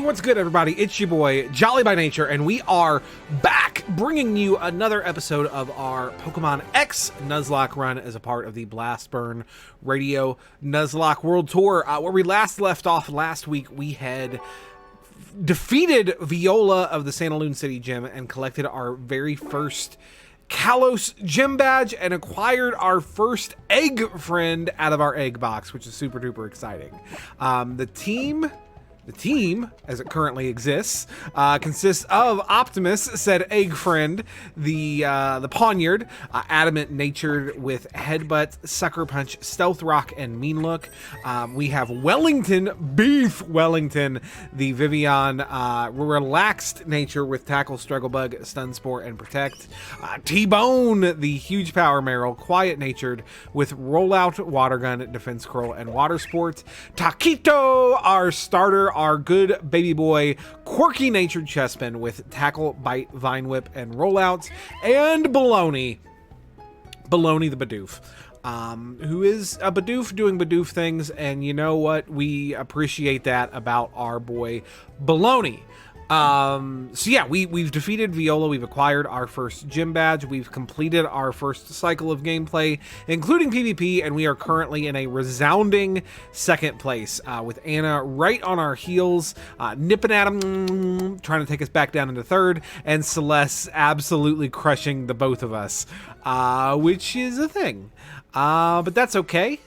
what's good, everybody? It's your boy, Jolly by Nature, and we are back bringing you another episode of our Pokemon X Nuzlocke run as a part of the Blastburn Radio Nuzlocke World Tour. Where we last left off last week, we had defeated Viola of the Sandaloon City Gym and collected our very first Kalos gym badge and acquired our first egg friend out of our egg box, which is super duper exciting. The team, as it currently exists, consists of Optimus, said egg friend, the Pawniard, adamant-natured with Headbutt, Sucker Punch, Stealth Rock, and Mean Look. We have Wellington, Beef Wellington, the Vivian, relaxed nature with Tackle, Struggle Bug, Stun Spore, and Protect. T-Bone, the huge power Meryl, quiet-natured with Rollout, Water Gun, Defense Curl, and Water Sport. Taquito, our starter, our good baby boy, quirky-natured Chespin with Tackle, Bite, Vine Whip, and Rollout. And Baloney the Bidoof. Who is a Bidoof doing Bidoof things, and you know what? We appreciate that about our boy Baloney. So yeah, we've defeated Viola, we've acquired our first gym badge, we've completed our first cycle of gameplay, including PvP, and we are currently in a resounding second place, with Anna right on our heels, nipping at him, trying to take us back down into third, and Celeste absolutely crushing the both of us, which is a thing. But that's okay.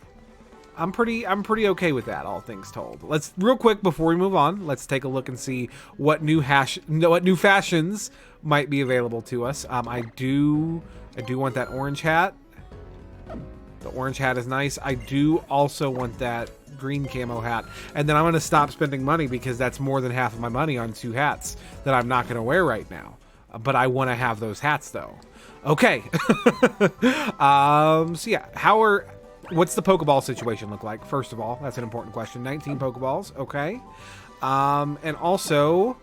I'm pretty okay with that, all things told. Let's real quick before we move on, let's take a look and see what new fashions might be available to us. I do want that orange hat. The orange hat is nice. I do also want that green camo hat, and then I'm gonna stop spending money because that's more than half of my money on two hats that I'm not gonna wear right now. But I want to have those hats though. Okay. So yeah, what's the Pokeball situation look like? First of all, that's an important question. 19 Pokeballs, okay. And also,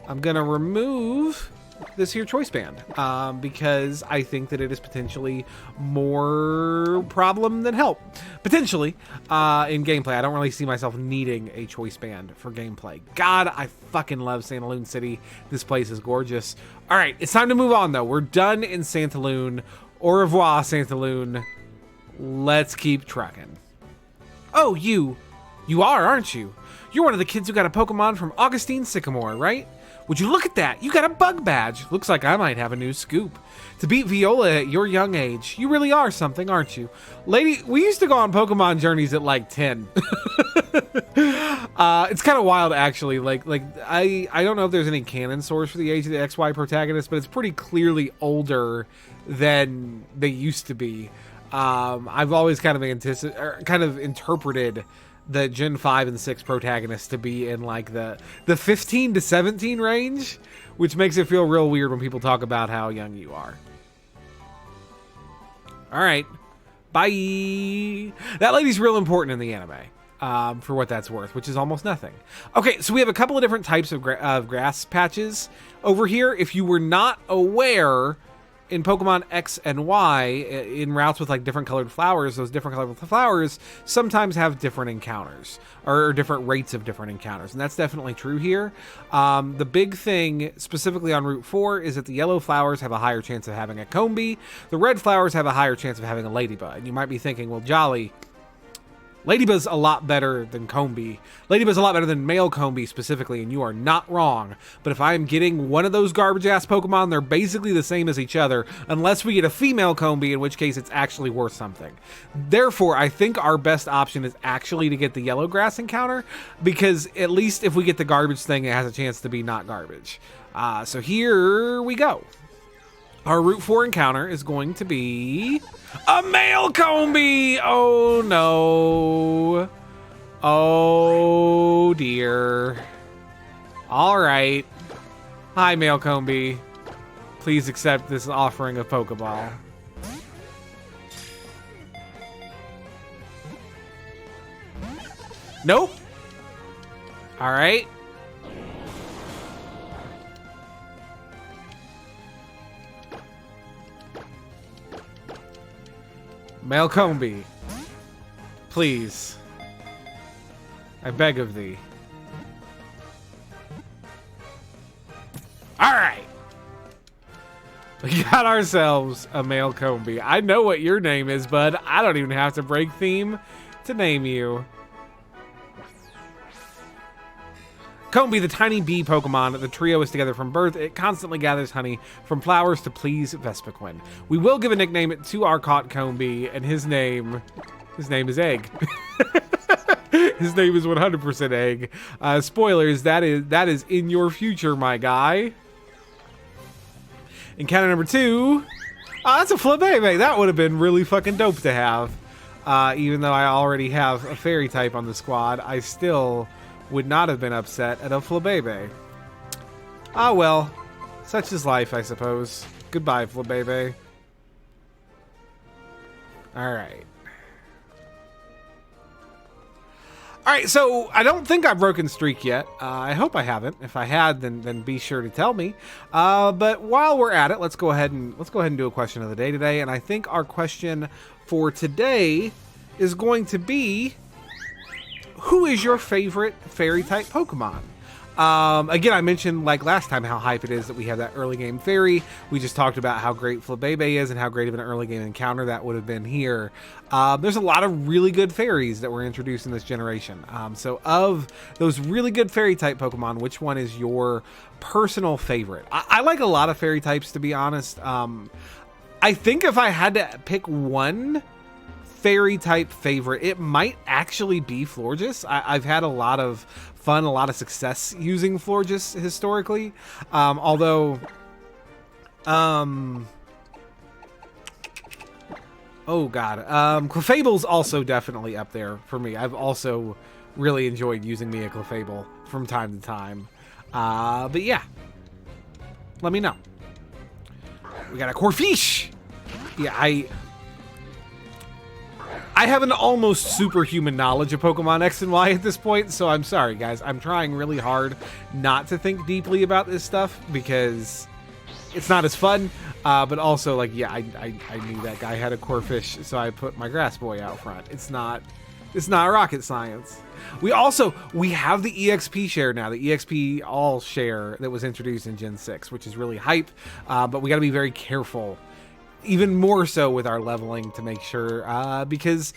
I'm gonna remove this here choice band because I think that it is potentially more problem than help. Potentially in gameplay. I don't really see myself needing a choice band for gameplay. God, I fucking love Sandaloon City. This place is gorgeous. All right, it's time to move on though. We're done in Sandaloon. Au revoir, Sandaloon. Let's keep trucking. Oh, you are, aren't you? You're one of the kids who got a Pokemon from Augustine Sycamore, right? Would you look at that? You got a bug badge. Looks like I might have a new scoop. To beat Viola at your young age, you really are something, aren't you? Lady, we used to go on Pokemon journeys at like 10. It's kind of wild, actually. Like I don't know if there's any canon source for the age of the XY protagonist, but it's pretty clearly older than they used to be. I've always kind of interpreted the Gen 5 and 6 protagonists to be in like the 15 to 17 range, which makes it feel real weird when people talk about how young you are. All right, bye. That lady's real important in the anime, for what that's worth, which is almost nothing. Okay, so we have a couple of different types of grass patches over here. If you were not aware, in Pokemon X and Y, in routes with like different colored flowers, those different colored flowers sometimes have different encounters or different rates of different encounters. And that's definitely true here. The big thing specifically on Route 4 is that the yellow flowers have a higher chance of having a Combee. The red flowers have a higher chance of having a Ladybug. And you might be thinking, well, Jolly, Ladybug's a lot better than Combee. Ladybug's a lot better than male Combee specifically, and you are not wrong. But if I am getting one of those garbage-ass Pokemon, they're basically the same as each other, unless we get a female Combee, in which case it's actually worth something. Therefore, I think our best option is actually to get the yellow grass encounter, because at least if we get the garbage thing, it has a chance to be not garbage. So here we go. Our Route 4 encounter is going to be a male Combee! Oh no. Oh dear. Alright. Hi, male Combee. Please accept this offering of Pokeball. Nope. Alright. Male Combee, please, I beg of thee. All right. We got ourselves a male Combi. I know what your name is, bud. I don't even have to break theme to name you. Combi, the tiny bee Pokemon. The trio is together from birth. It constantly gathers honey from flowers to please Vespiquen. We will give a nickname to our caught Combi, and his name is Egg. His name is 100% Egg. Spoilers, that is in your future, my guy. Encounter number 2. Oh, that's a Flabébé. That would have been really fucking dope to have. Even though I already have a fairy type on the squad, I still would not have been upset at a Flabébé. Ah, well. Such is life, I suppose. Goodbye, Flabébé. Alright. Alright, so I don't think I've broken streak yet. I hope I haven't. If I had, then be sure to tell me. But while we're at it, let's go ahead and do a question of the day today. And I think our question for today is going to be, who is your favorite fairy type Pokemon? Again, I mentioned like last time how hype it is that we have that early game fairy. We just talked about how great Flabébé is and how great of an early game encounter that would have been here. There's a lot of really good fairies that were introduced in this generation. So of those really good fairy type Pokemon, which one is your personal favorite? I like a lot of fairy types, to be honest. I think if I had to pick one fairy type favorite, it might actually be Florges. I've had a lot of fun, a lot of success using Florges historically. Although, oh god, Clefable's also definitely up there for me. I've also really enjoyed using me a Clefable from time to time. But yeah, let me know. We got a Corphiche. Yeah, I have an almost superhuman knowledge of Pokemon X and Y at this point, so I'm sorry, guys. I'm trying really hard not to think deeply about this stuff because it's not as fun. But also, like, yeah, I knew that guy had a Corphiche, so I put my Grass Boy out front. It's not rocket science. We have the Exp Share now, the Exp All Share that was introduced in Gen 6, which is really hype. But we got to be very careful. Even more so with our leveling to make sure, because,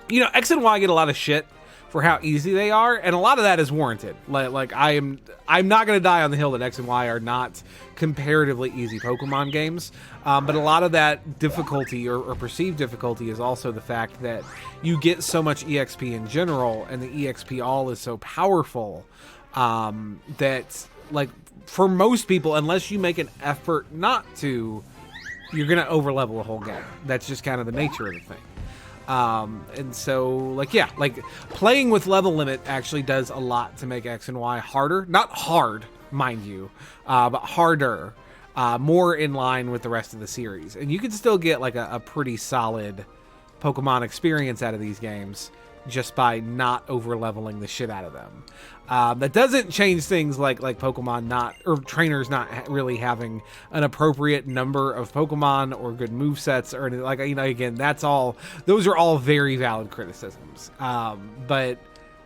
you know, X and Y get a lot of shit for how easy they are, and a lot of that is warranted. Like I'm not going to die on the hill that X and Y are not comparatively easy Pokemon games, but a lot of that difficulty or perceived difficulty is also the fact that you get so much EXP in general, and the EXP all is so powerful that, like, for most people, unless you make an effort not to, you're going to overlevel a whole game. That's just kind of the nature of the thing. And so, like, yeah, like, playing with level limit actually does a lot to make X and Y harder. Not hard, mind you, but harder, more in line with the rest of the series. And you can still get, like, a pretty solid Pokemon experience out of these games just by not over-leveling the shit out of them. That doesn't change things like Pokemon or trainers not really having an appropriate number of Pokemon or good movesets or anything. Like, you know, again, those are all very valid criticisms. But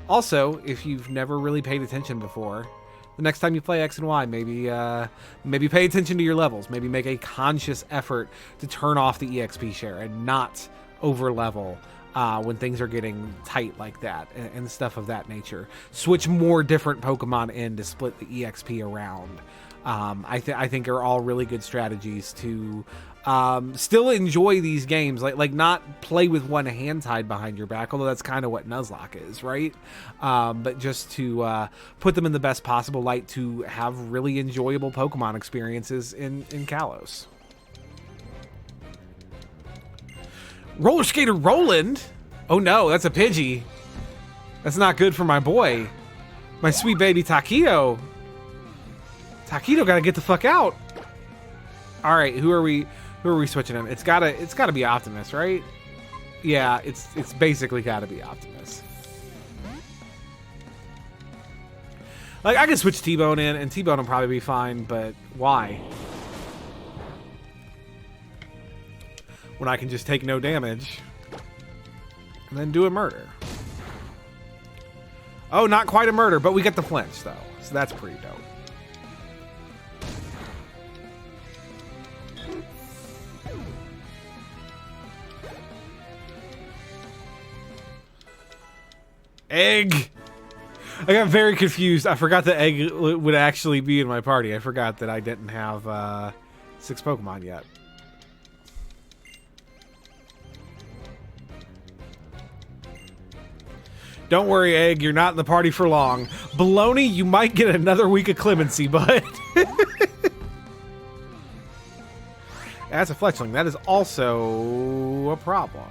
also, if you've never really paid attention before, the next time you play X and Y, maybe pay attention to your levels. Maybe make a conscious effort to turn off the EXP share and not over-level when things are getting tight like that and stuff of that nature. Switch more different Pokemon in to split the EXP around. I think are all really good strategies to still enjoy these games, like not play with one hand tied behind your back, although that's kind of what Nuzlocke is, right? But just to put them in the best possible light to have really enjoyable Pokemon experiences in Kalos. Roller Skater Roland? Oh no, that's a Pidgey. That's not good for my boy. My sweet baby Taquito. Taquito gotta get the fuck out. Alright, who are we switching him? It's gotta be Optimus, right? Yeah, it's basically gotta be Optimus. Like, I could switch T-Bone in, and T-Bone will probably be fine, but why? When I can just take no damage and then do a murder. Oh, not quite a murder, but we get the flinch though, so that's pretty dope. Egg! I got very confused. I forgot that Egg would actually be in my party. I forgot that I didn't have 6 Pokemon yet. Don't worry, Egg. You're not in the party for long. Baloney, you might get another week of clemency, bud. That's a Fletchling. That is also a problem.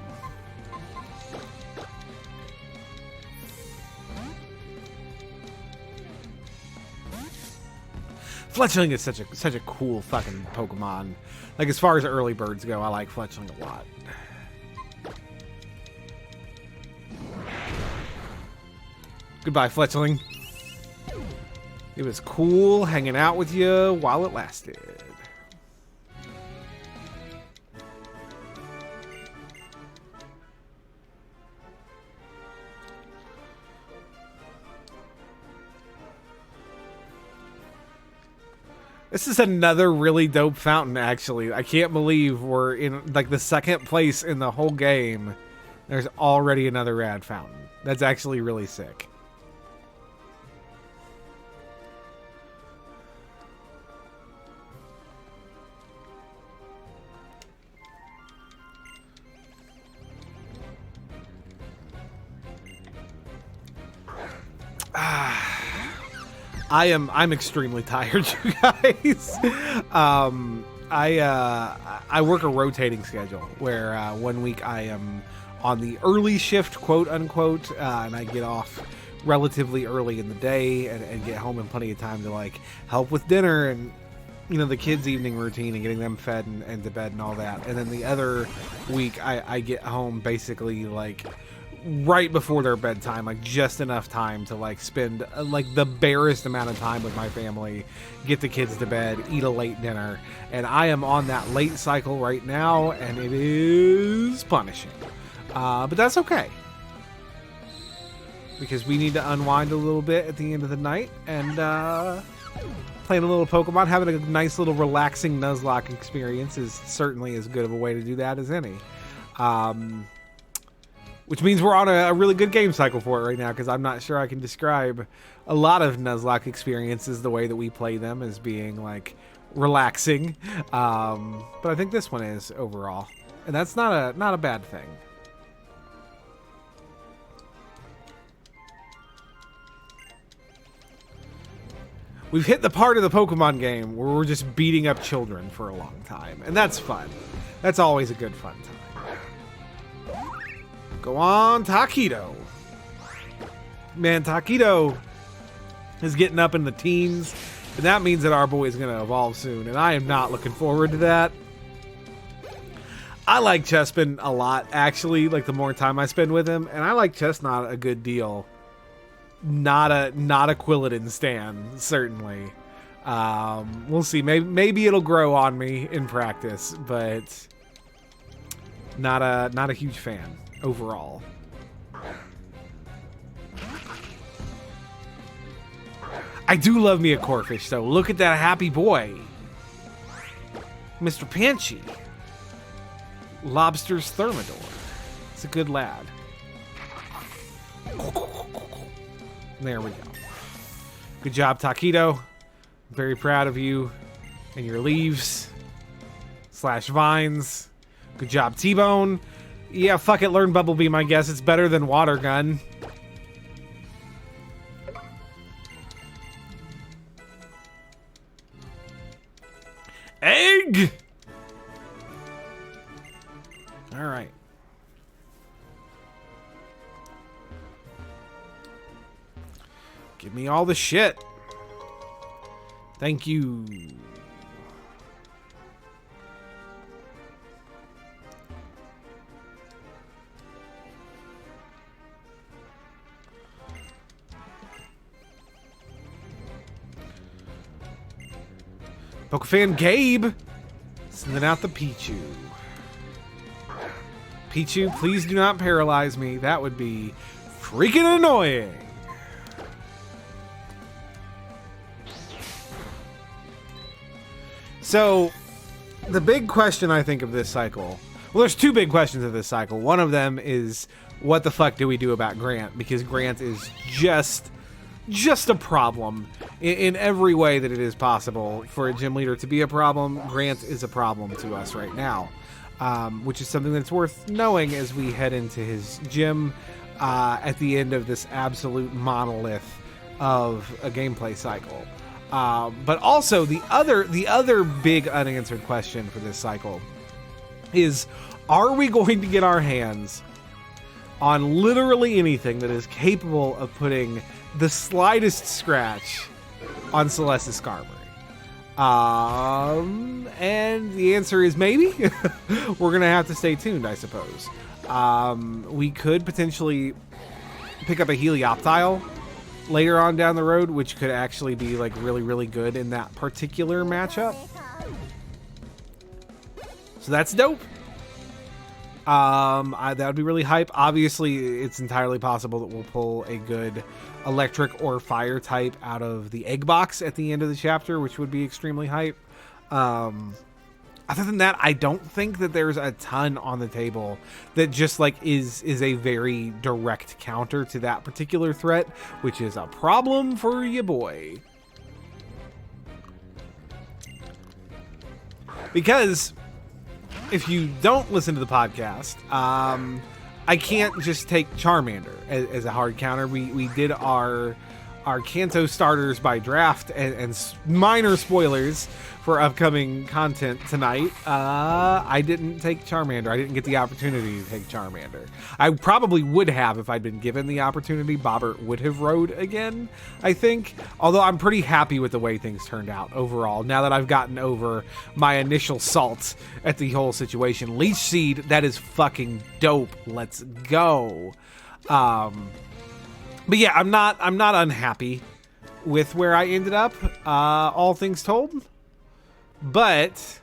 Fletchling is such a cool fucking Pokemon. Like, as far as early birds go, I like Fletchling a lot. Goodbye, Fletchling. It was cool hanging out with you while it lasted. This is another really dope fountain, actually. I can't believe we're in, like, the 2nd place in the whole game. There's already another rad fountain. That's actually really sick. I'm extremely tired, you guys. I work a rotating schedule where 1 week I am on the early shift, quote unquote, and I get off relatively early in the day and get home in plenty of time to like help with dinner and, you know, the kids' evening routine and getting them fed and to bed and all that. And then the other week I get home basically like right before their bedtime, like just enough time to like spend like the barest amount of time with my family, get the kids to bed, eat a late dinner. And I am on that late cycle right now, and it is punishing. But that's okay, because we need to unwind a little bit at the end of the night and playing a little Pokemon, having a nice little relaxing Nuzlocke experience is certainly as good of a way to do that as any. Which means we're on a really good game cycle for it right now, because I'm not sure I can describe a lot of Nuzlocke experiences the way that we play them as being, like, relaxing. But I think this one is overall. And that's not a bad thing. We've hit the part of the Pokemon game where we're just beating up children for a long time. And that's fun. That's always a good fun time. Go on, Taquito. Man, Taquito is getting up in the teens, and that means that our boy is going to evolve soon, and I am not looking forward to that. I like Chespin a lot, actually, like the more time I spend with him, and I like Chestnut a good deal. Not a Quilladin stan, certainly. We'll see. Maybe it'll grow on me in practice, but not a huge fan overall. I do love me a Corphish, though. Look at that happy boy. Mr. Panchi. Lobster's Thermidor. It's a good lad. There we go. Good job, Taquito. I'm very proud of you and your leaves / vines. Good job, T-Bone. Yeah, fuck it, learn Bubble Beam, I guess. It's better than Water Gun. Egg! Alright. Give me all the shit. Thank you. Pokefan Gabe sending out the Pichu. Pichu, please do not paralyze me. That would be freaking annoying. So, the big question I think of this cycle, Well, there's two big questions of this cycle. One of them is, what the fuck do we do about Grant? Because Grant is just a problem in every way that it is possible for a gym leader to be a problem. Grant is a problem to us right now, which is something that's worth knowing as we head into his gym at the end of this absolute monolith of a gameplay cycle. But also the other big unanswered question for this cycle is, are we going to get our hands on literally anything that is capable of putting the slightest scratch on Celeste's Skarmory? And the answer is maybe. We're going to have to stay tuned, I suppose. We could potentially pick up a Helioptile later on down the road, which could actually be like really, really good in that particular matchup. So that's dope. That would be really hype. Obviously, it's entirely possible that we'll pull a good electric or fire type out of the egg box at the end of the chapter, which would be extremely hype. Other than that, I don't think that there's a ton on the table that just like is a very direct counter to that particular threat, which is a problem for you boy. Because if you don't listen to the podcast, I can't just take Charmander as a hard counter. We did our Kanto starters by draft, and minor spoilers for upcoming content tonight. I didn't take Charmander. I didn't get the opportunity to take Charmander. I probably would have if I'd been given the opportunity. Bobbert would have rode again, I think. Although I'm pretty happy with the way things turned out overall. Now that I've gotten over my initial salt at the whole situation. Leech Seed, that is fucking dope. Let's go. But yeah, I'm not unhappy with where I ended up, all things told. But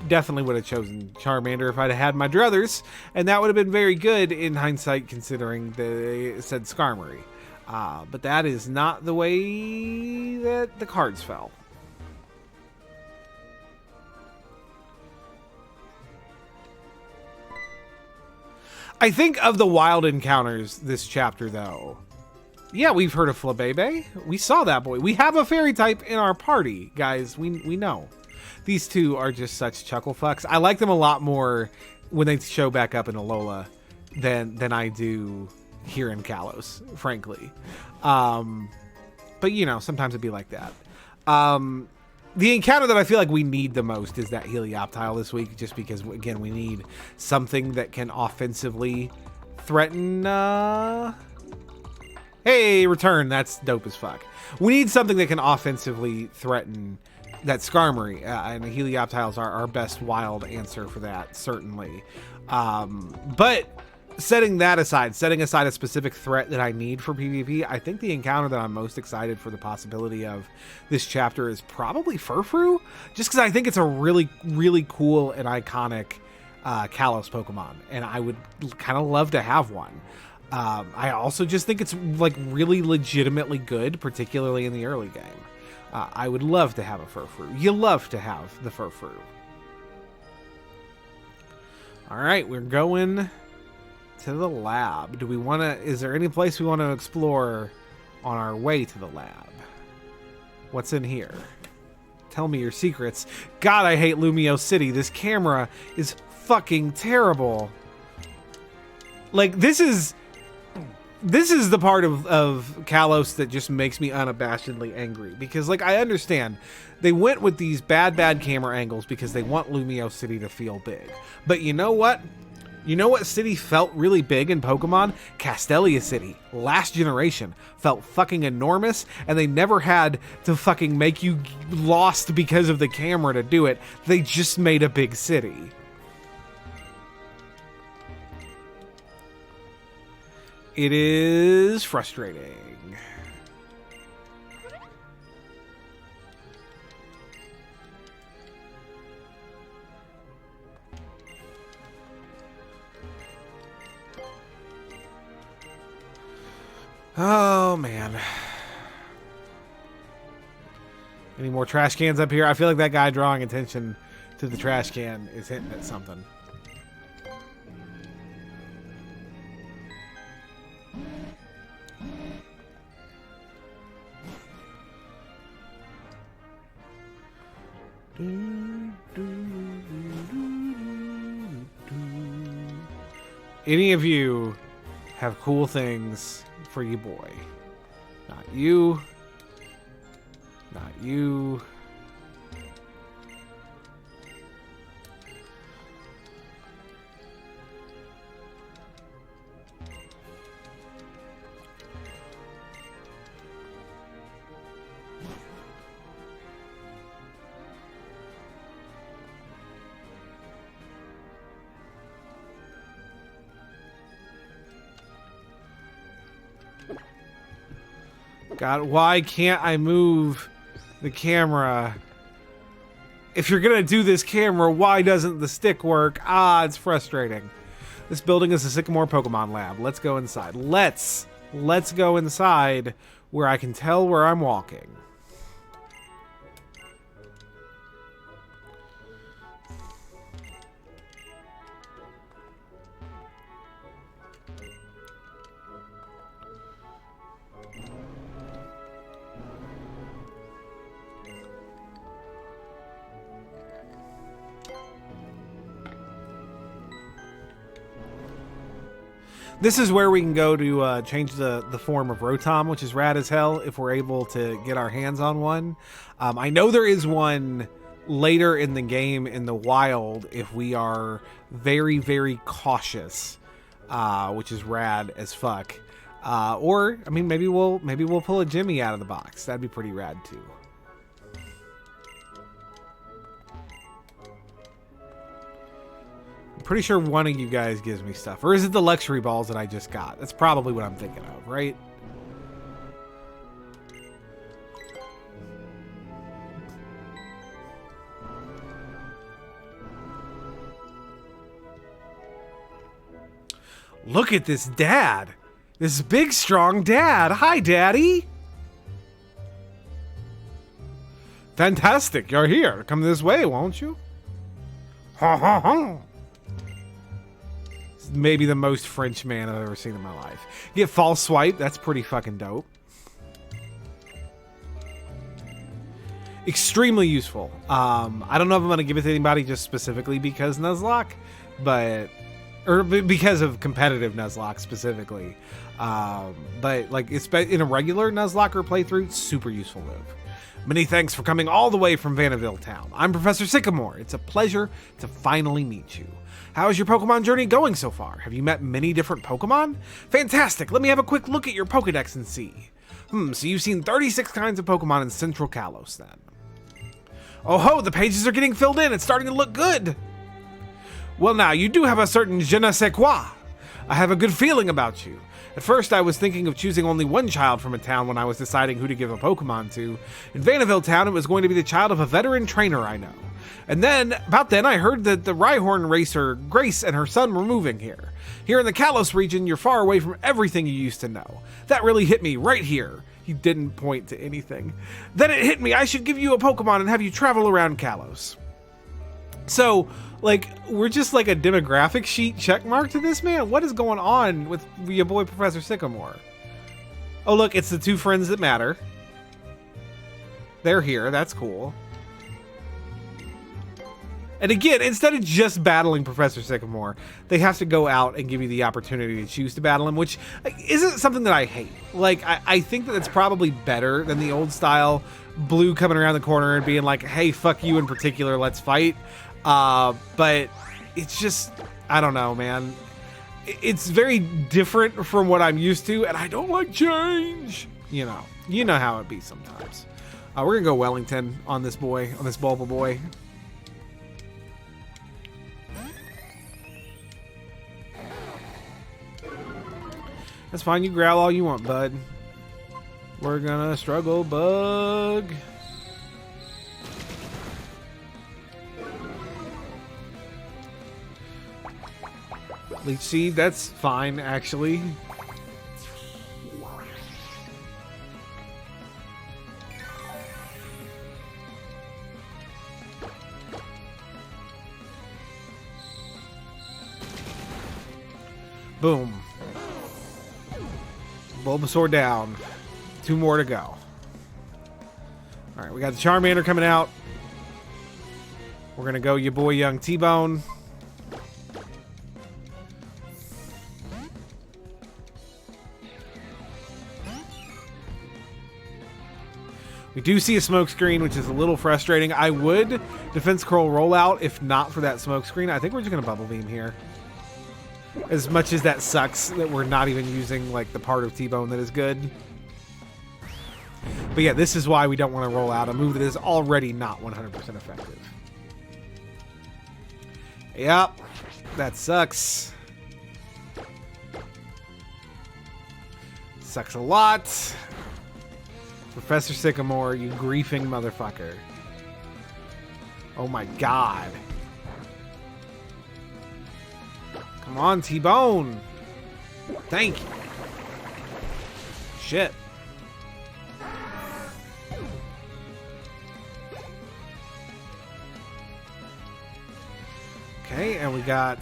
definitely would have chosen Charmander if I'd have had my druthers, and that would have been very good in hindsight considering the said Skarmory. But that is not the way that the cards fell. I think of the wild encounters this chapter, though. Yeah, we've heard of Flabebe. We saw that boy. We have a fairy type in our party, guys. We know. These two are just such chuckle fucks. I like them a lot more when they show back up in Alola than I do here in Kalos, frankly. But, you know, sometimes it'd be like that. The encounter that I feel like we need the most is that Helioptile this week, just because, again, we need something that can offensively threaten... Hey, return. That's dope as fuck. We need something that can offensively threaten that Skarmory, and the Helioptiles are our best wild answer for that, certainly. But setting aside a specific threat that I need for PvP, I think the encounter that I'm most excited for the possibility of this chapter is probably Furfrou, just because I think it's a really, really cool and iconic Kalos Pokemon, and I would kind of love to have one. I also just think it's like really legitimately good, particularly in the early game. I would love to have a Furfrou. You love to have the Furfrou. All right, we're going to the lab. Do we want to? Is there any place we want to explore on our way to the lab? What's in here? Tell me your secrets. God, I hate Lumiose City. This camera is fucking terrible. Like, this is the part of Kalos that just makes me unabashedly angry. Because, like, I understand they went with these bad camera angles because they want Lumiose City to feel big. But you know what? You know what city felt really big in Pokemon? Castelia City, last generation, felt fucking enormous, and they never had to fucking make you lost because of the camera to do it. They just made a big city. It is frustrating. Oh, man. Any more trash cans up here? I feel like that guy drawing attention to the trash can is hitting at something. Any of you have cool things for you boy? Not you. Not you. God, why can't I move the camera? If you're gonna do this camera, why doesn't the stick work? Ah, it's frustrating. This building is the Sycamore Pokemon Lab. Let's go inside. Let's go inside where I can tell where I'm walking. This is where we can go to change the form of Rotom, which is rad as hell if we're able to get our hands on one. I know there is one later in the game in the wild if we are very, very cautious, which is rad as fuck. Or, I mean, maybe we'll pull a Jimmy out of the box. That'd be pretty rad too. Pretty sure one of you guys gives me stuff. Or is it the luxury balls that I just got? That's probably what I'm thinking of, right? Look at this dad. This big, strong dad. Hi, Daddy. Fantastic. You're here. Come this way, won't you? Ha ha ha. Maybe the most French man I've ever seen in my life. You get false swipe. That's pretty fucking dope. Extremely useful. I don't know if I'm going to give it to anybody just specifically because Nuzlocke, or because of competitive Nuzlocke specifically. But like it's in a regular Nuzlocke playthrough, super useful move. Many thanks for coming all the way from Vanderbilt Town. I'm Professor Sycamore. It's a pleasure to finally meet you. How is your Pokemon journey going so far? Have you met many different Pokemon? Fantastic! Let me have a quick look at your Pokedex and see. So you've seen 36 kinds of Pokemon in Central Kalos then. Oh ho, the pages are getting filled in. It's starting to look good. Well now, you do have a certain je ne sais quoi. I have a good feeling about you. At first, I was thinking of choosing only one child from a town when I was deciding who to give a Pokemon to. In Vanderbilt Town, it was going to be the child of a veteran trainer I know. And then, about then, I heard that the Rhyhorn racer, Grace, and her son were moving here. Here in the Kalos region, you're far away from everything you used to know. That really hit me right here. He didn't point to anything. Then it hit me, I should give you a Pokemon and have you travel around Kalos. So, like, we're just like a demographic sheet checkmark to this man? What is going on with your boy Professor Sycamore? Oh, look, it's the two friends that matter. They're here. That's cool. And again, instead of just battling Professor Sycamore, they have to go out and give you the opportunity to choose to battle him, which isn't something that I hate. Like, I think that it's probably better than the old style Blue coming around the corner and being like, hey, fuck you in particular, let's fight. But it's just, I don't know, man. It's very different from what I'm used to, and I don't like change. You know how it be sometimes. We're gonna go Wellington on this boy, on this Bulba boy. That's fine, you growl all you want, bud. We're gonna struggle, bug. Leech Seed, that's fine, actually. Boom. Bulbasaur down. 2 more to go. Alright, we got the Charmander coming out. We're going to go your boy Young T-Bone. We do see a smoke screen, which is a little frustrating. I would defense curl rollout if not for that smoke screen. I think we're just going to bubble beam here. As much as that sucks that we're not even using like the part of T-Bone that is good. But yeah, this is why we don't want to roll out a move that is already not 100% effective. Yep, that sucks. Sucks a lot. Professor Sycamore, you griefing motherfucker. Oh my god. Come on, T-Bone. Thank you. Shit. Okay, and we got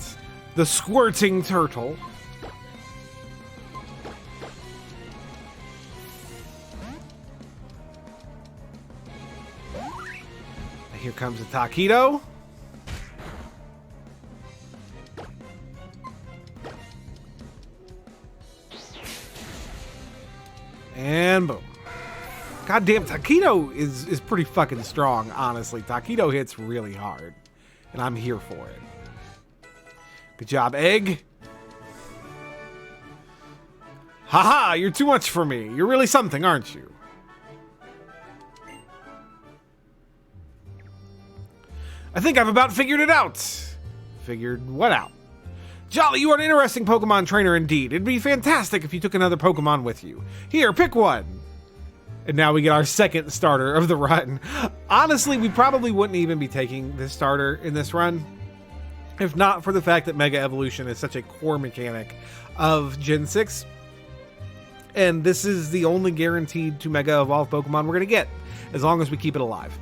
the squirting turtle. Here comes a taquito. And boom. Goddamn, taquito is pretty fucking strong, honestly. Taquito hits really hard. And I'm here for it. Good job, Egg. Haha, you're too much for me. You're really something, aren't you? I think I've about figured it out. Figured what out? Jolly, you are an interesting Pokemon trainer indeed. It'd be fantastic if you took another Pokemon with you. Here, pick one. And now we get our second starter of the run. Honestly, we probably wouldn't even be taking this starter in this run if not for the fact that Mega Evolution is such a core mechanic of Gen 6. And this is the only guaranteed to Mega Evolve Pokemon we're going to get, as long as we keep it alive.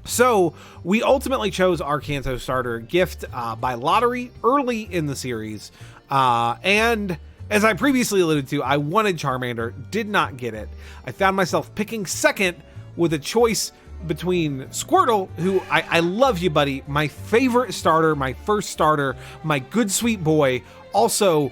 So, we ultimately chose our Kanto starter gift by lottery early in the series. And as I previously alluded to, I wanted Charmander, did not get it. I found myself picking second with a choice between Squirtle, who I love you, buddy. My favorite starter, my first starter, my good sweet boy. Also,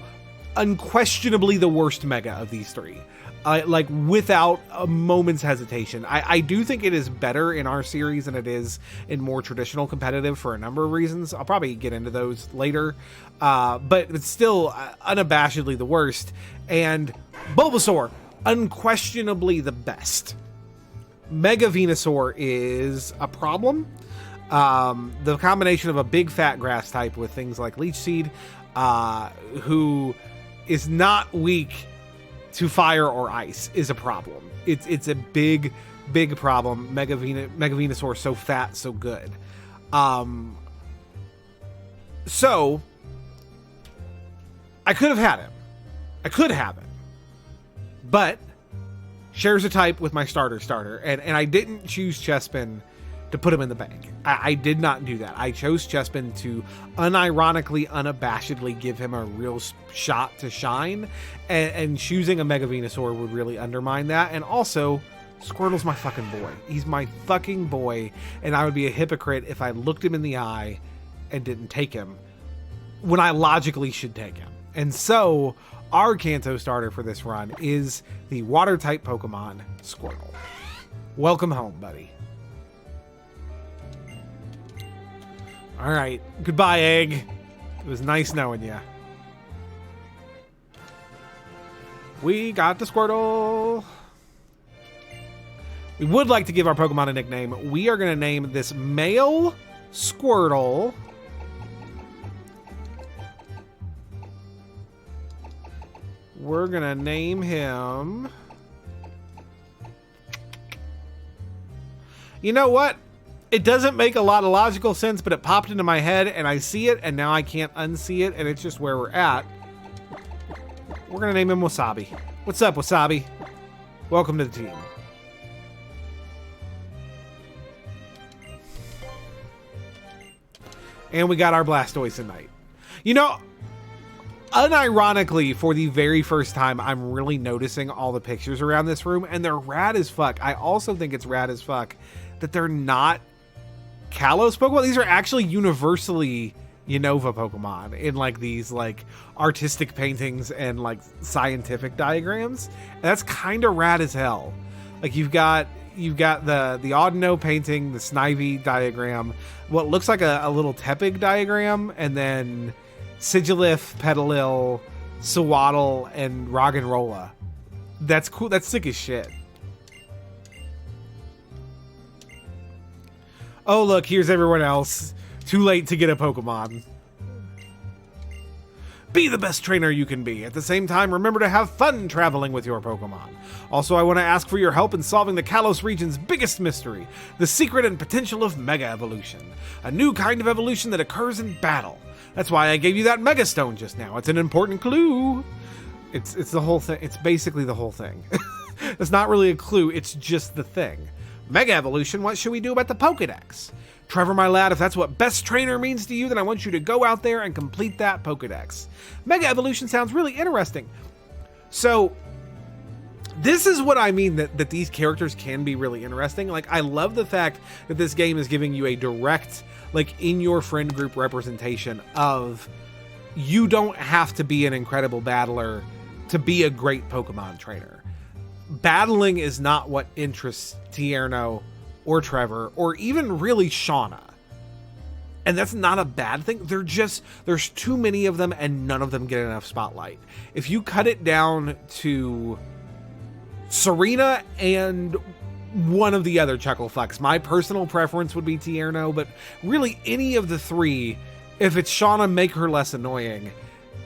unquestionably the worst Mega of these three. Like, without a moment's hesitation. I do think it is better in our series than it is in more traditional competitive for a number of reasons. I'll probably get into those later. But it's still unabashedly the worst. And Bulbasaur, unquestionably the best. Mega Venusaur is a problem. The combination of a big fat grass type with things like Leech Seed, who is not weak to fire or ice, is a problem. It's a big problem. Mega Venusaur so fat, so good. So I could have had him. I could have him. But shares a type with my starter, and I didn't choose Chespin to put him in the bank. I did not do that. I chose Chespin to unironically, unabashedly give him a real shot to shine, and choosing a Mega Venusaur would really undermine that. And also, Squirtle's my fucking boy. He's my fucking boy, and I would be a hypocrite if I looked him in the eye and didn't take him when I logically should take him. And so, our Kanto starter for this run is the water-type Pokemon, Squirtle. Welcome home, buddy. Alright, goodbye, Egg. It was nice knowing you. We got the Squirtle. We would like to give our Pokemon a nickname. We are going to name this male Squirtle we're gonna name him... You know what? It doesn't make a lot of logical sense, but it popped into my head, and I see it, and now I can't unsee it, and it's just where we're at. We're gonna name him Wasabi. What's up, Wasabi? Welcome to the team. And we got our Blastoise tonight. You know, unironically, for the very first time, I'm really noticing all the pictures around this room, and they're rad as fuck. I also think it's rad as fuck that they're not Kalos Pokemon. These are actually universally Unova Pokemon in like these like artistic paintings and like scientific diagrams. And that's kind of rad as hell. Like you've got the Audino painting, the Snivy diagram, what looks like a little Tepig diagram, and then Sigilif, Petalil, Sewaddle, and Roggenrola. That's cool. That's sick as shit. Oh, look, here's everyone else. Too late to get a Pokemon. Be the best trainer you can be. At the same time, remember to have fun traveling with your Pokemon. Also, I want to ask for your help in solving the Kalos region's biggest mystery, the secret and potential of Mega Evolution. A new kind of evolution that occurs in battle. That's why I gave you that Mega Stone just now. It's an important clue. It's the whole thing. It's basically the whole thing. It's not really a clue. It's just the thing. Mega Evolution, what should we do about the Pokedex? Trevor, my lad, if that's what best trainer means to you, then I want you to go out there and complete that Pokedex. Mega Evolution sounds really interesting. So, this is what I mean that these characters can be really interesting. Like, I love the fact that this game is giving you a direct, like, in your friend group representation of you don't have to be an incredible battler to be a great Pokemon trainer. Battling is not what interests Tierno or Trevor or even really Shauna. And that's not a bad thing. There's too many of them and none of them get enough spotlight. If you cut it down to Serena and one of the other Chucklefucks, my personal preference would be Tierno, but really any of the three, if it's Shauna, make her less annoying.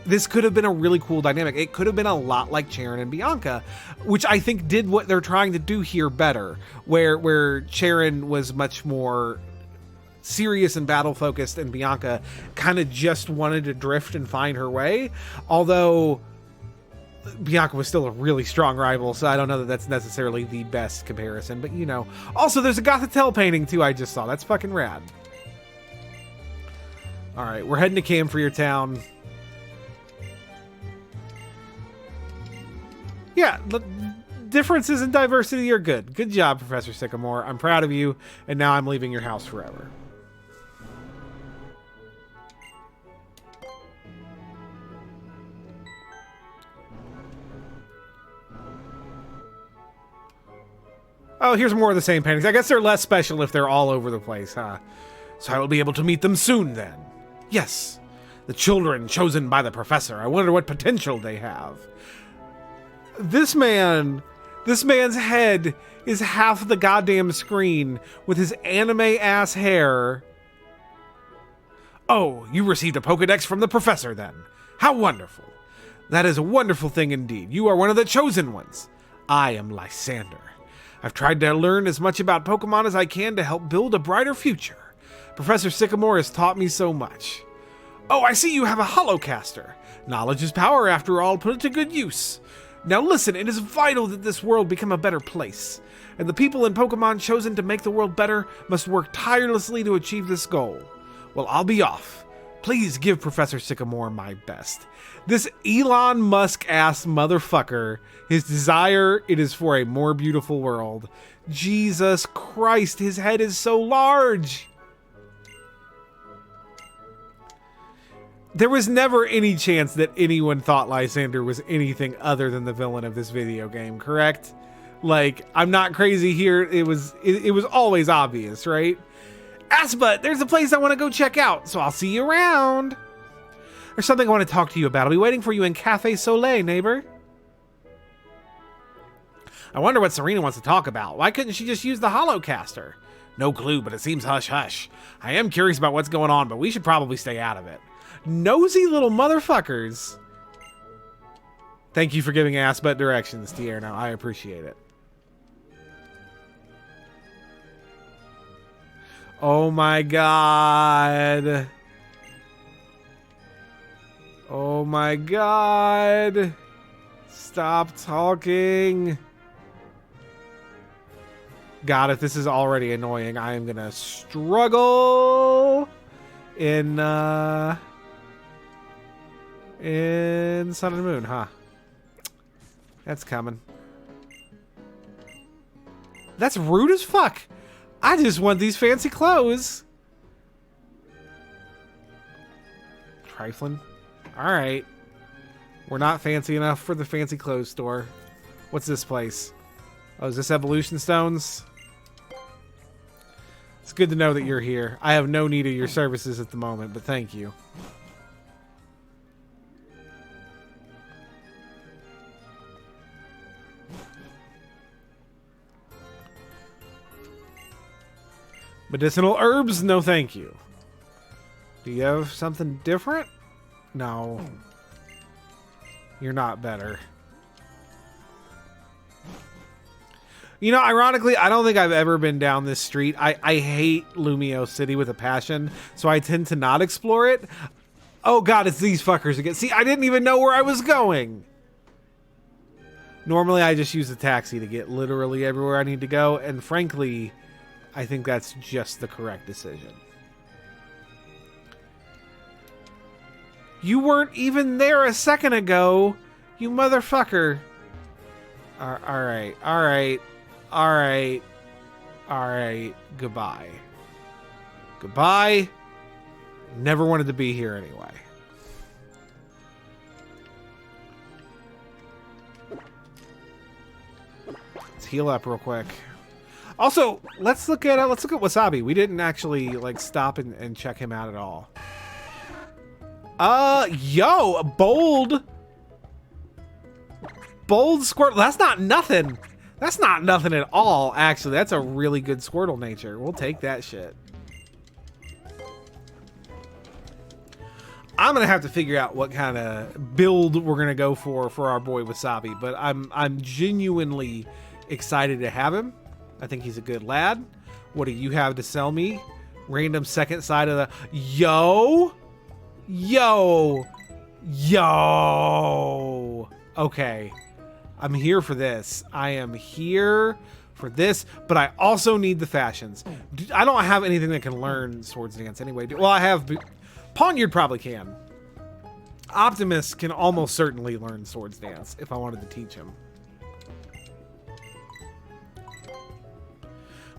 This could have been a really cool dynamic. It could have been a lot like Cheren and Bianca, which I think did what they're trying to do here better, where Cheren was much more serious and battle focused and Bianca kind of just wanted to drift and find her way. Although Bianca was still a really strong rival, so I don't know that that's necessarily the best comparison, but you know. Also, there's a Gothitelle painting too I just saw. That's fucking rad. All right, we're heading to Camphor Town. Yeah, the differences in diversity are good. Good job, Professor Sycamore. I'm proud of you, and now I'm leaving your house forever. Oh, here's more of the same paintings. I guess they're less special if they're all over the place, huh? So I will be able to meet them soon, then. Yes, the children chosen by the professor. I wonder what potential they have. This man's head is half the goddamn screen with his anime-ass hair. Oh, you received a Pokedex from the professor, then. How wonderful. That is a wonderful thing indeed. You are one of the chosen ones. I am Lysander. I've tried to learn as much about Pokemon as I can to help build a brighter future. Professor Sycamore has taught me so much. Oh, I see you have a Holocaster. Knowledge is power, after all. Put it to good use. Now listen, it is vital that this world become a better place, and the people in Pokemon chosen to make the world better must work tirelessly to achieve this goal. Well, I'll be off. Please give Professor Sycamore my best. This Elon Musk-ass motherfucker, his desire, it is for a more beautiful world. Jesus Christ, his head is so large. There was never any chance that anyone thought Lysander was anything other than the villain of this video game, correct? Like, I'm not crazy here. It was always obvious, right? Assbutt, there's a place I want to go check out, so I'll see you around. There's something I want to talk to you about. I'll be waiting for you in Cafe Soleil, neighbor. I wonder what Serena wants to talk about. Why couldn't she just use the Holocaster? No clue, but it seems hush-hush. I am curious about what's going on, but we should probably stay out of it. Nosy little motherfuckers. Thank you for giving Assbutt directions, Tierno. I appreciate it. Oh my god. Oh my god. Stop talking. God, if this is already annoying, I am gonna struggle in Sun and Moon, huh? That's coming. That's rude as fuck. I just want these fancy clothes. Trifling. All right. We're not fancy enough for the fancy clothes store. What's this place? Oh, is this Evolution Stones? It's good to know that you're here. I have no need of your services at the moment, but thank you. Medicinal herbs? No, thank you. Do you have something different? No. You're not better. You know, ironically, I don't think I've ever been down this street. I hate Lumiose City with a passion, so I tend to not explore it. Oh god, it's these fuckers again. See, I didn't even know where I was going. Normally, I just use a taxi to get literally everywhere I need to go, and frankly, I think that's just the correct decision. You weren't even there a second ago, you motherfucker. Alright, alright, alright, alright, goodbye. Goodbye. Never wanted to be here anyway. Let's heal up real quick. Also, let's look at Wasabi. We didn't actually like stop and check him out at all. Yo, bold Squirtle. That's not nothing. That's not nothing at all, actually. That's a really good Squirtle nature. We'll take that shit. I'm gonna have to figure out what kind of build we're gonna go for our boy Wasabi, but I'm genuinely excited to have him. I think he's a good lad. What do you have to sell me? Random second side of the... Yo! Okay. I'm here for this. I am here for this, but I also need the fashions. I don't have anything that can learn Swords Dance anyway. Well, I have... Poniard probably can. Optimus can almost certainly learn Swords Dance if I wanted to teach him.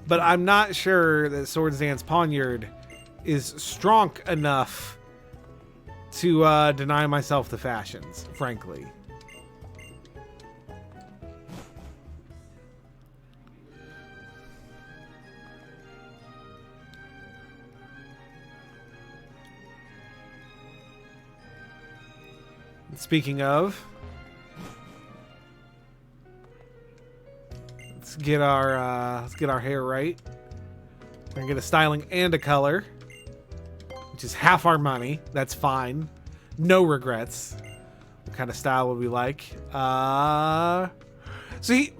But I'm not sure that Swords Dance Poniard is strong enough to deny myself the fashions, frankly. Speaking of, let's get our hair right. We're gonna get a styling and a color, which is half our money. That's fine. No regrets. What kind of style would we like? See,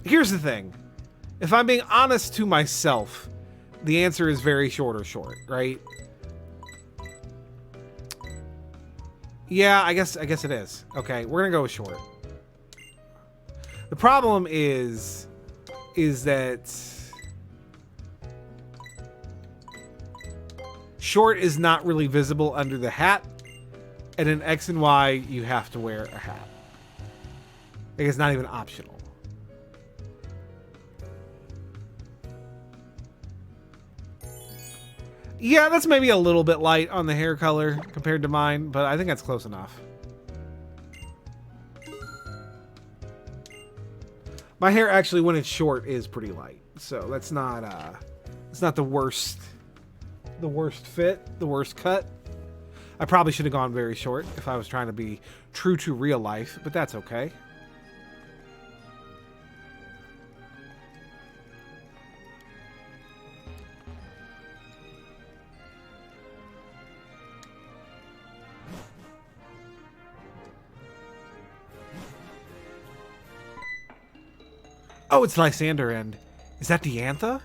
here's the thing. If I'm being honest to myself, the answer is very short or short, right? Yeah, I guess it is. Okay, we're gonna go with short. The problem is that short is not really visible under the hat, and in X and Y you have to wear a hat. Like, it's not even optional. Yeah, that's maybe a little bit light on the hair color compared to mine, but I think that's close enough. My hair actually, when it's short, is pretty light, so that's not it's not the worst fit, the worst cut. I probably should have gone very short if I was trying to be true to real life, but that's okay. Oh, it's Lysander, and is that Diantha?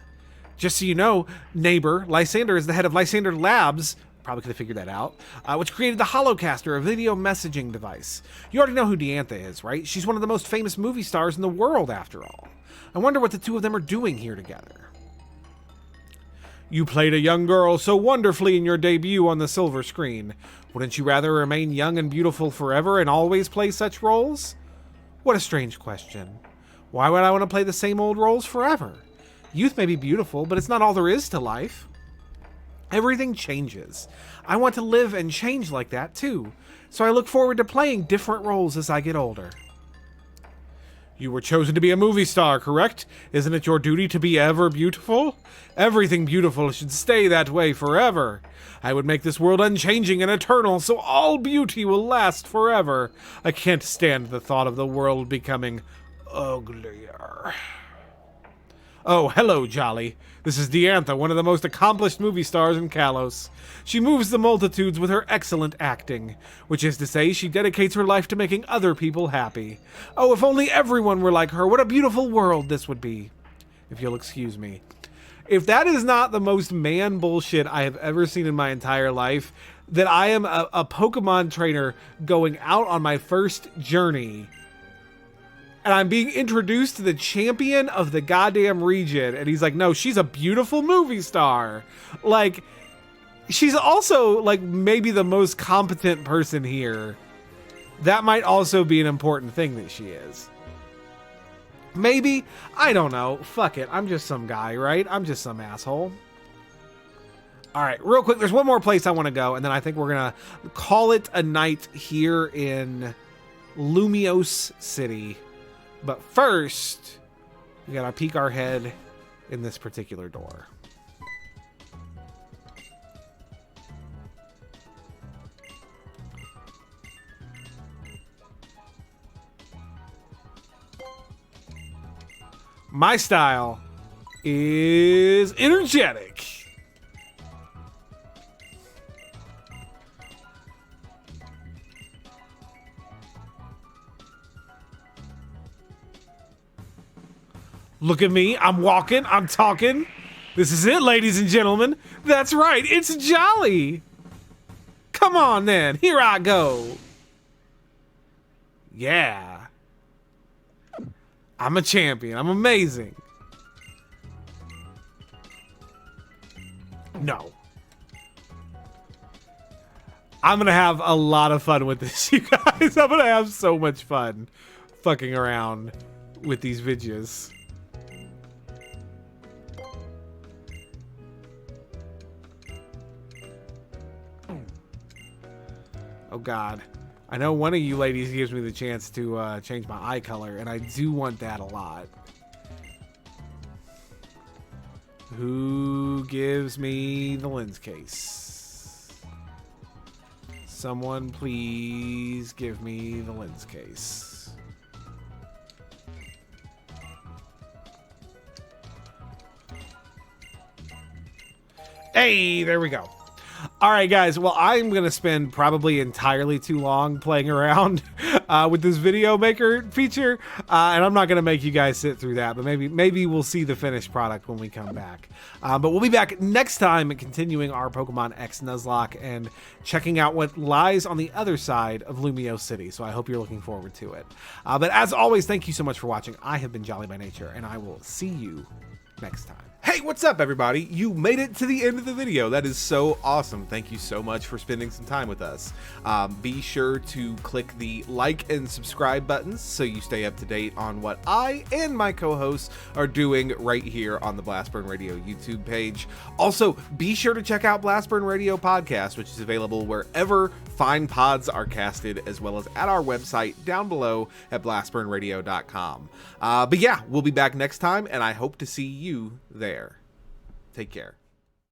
Just so you know, neighbor, Lysander is the head of Lysander Labs, probably could have figured that out, which created the Holocaster, a video messaging device. You already know who Diantha is, right? She's one of the most famous movie stars in the world, after all. I wonder what the two of them are doing here together. You played a young girl so wonderfully in your debut on the silver screen. Wouldn't you rather remain young and beautiful forever and always play such roles? What a strange question. Why would I want to play the same old roles forever? Youth may be beautiful, but it's not all there is to life. Everything changes. I want to live and change like that too. So I look forward to playing different roles as I get older. You were chosen to be a movie star, correct? Isn't it your duty to be ever beautiful? Everything beautiful should stay that way forever. I would make this world unchanging and eternal, so all beauty will last forever. I can't stand the thought of the world becoming uglier. Oh, hello, Jolly. This is Diantha, one of the most accomplished movie stars in Kalos. She moves the multitudes with her excellent acting, which is to say she dedicates her life to making other people happy. Oh, if only everyone were like her, what a beautiful world this would be. If you'll excuse me. If that is not the most man bullshit I have ever seen in my entire life, that I am a Pokemon trainer going out on my first journey, and I'm being introduced to the champion of the goddamn region, and he's like, no, she's a beautiful movie star. Like, she's also, like, maybe the most competent person here. That might also be an important thing that she is. Maybe? I don't know. Fuck it. I'm just some guy, right? I'm just some asshole. Alright, real quick, there's one more place I want to go, and then I think we're gonna call it a night here in Lumiose City. But first, we gotta peek our head in this particular door. My style is energetic. Look at me, I'm walking, I'm talking. This is it, ladies and gentlemen. That's right, it's Jolly. Come on then, here I go. Yeah. I'm a champion, I'm amazing. No. I'm gonna have a lot of fun with this, you guys. I'm gonna have so much fun fucking around with these videos. Oh God. I know one of you ladies gives me the chance to change my eye color, and I do want that a lot. Who gives me the lens case? Someone please give me the lens case. Hey, there we go. All right, guys. Well, I'm going to spend probably entirely too long playing around with this video maker feature, and I'm not going to make you guys sit through that, but maybe we'll see the finished product when we come back. But we'll be back next time continuing our Pokemon X Nuzlocke and checking out what lies on the other side of Lumiose City, so I hope you're looking forward to it. But as always, thank you so much for watching. I have been Jolly by Nature, and I will see you next time. Hey, what's up, everybody? You made it to the end of the video. That is so awesome. Thank you so much for spending some time with us. Be sure to click the like and subscribe buttons so you stay up to date on what I and my co-hosts are doing right here on the Blastburn Radio YouTube page. Also, be sure to check out Blastburn Radio Podcast, which is available wherever fine pods are casted, as well as at our website down below at blastburnradio.com. But yeah, we'll be back next time, and I hope to see you there. Take care.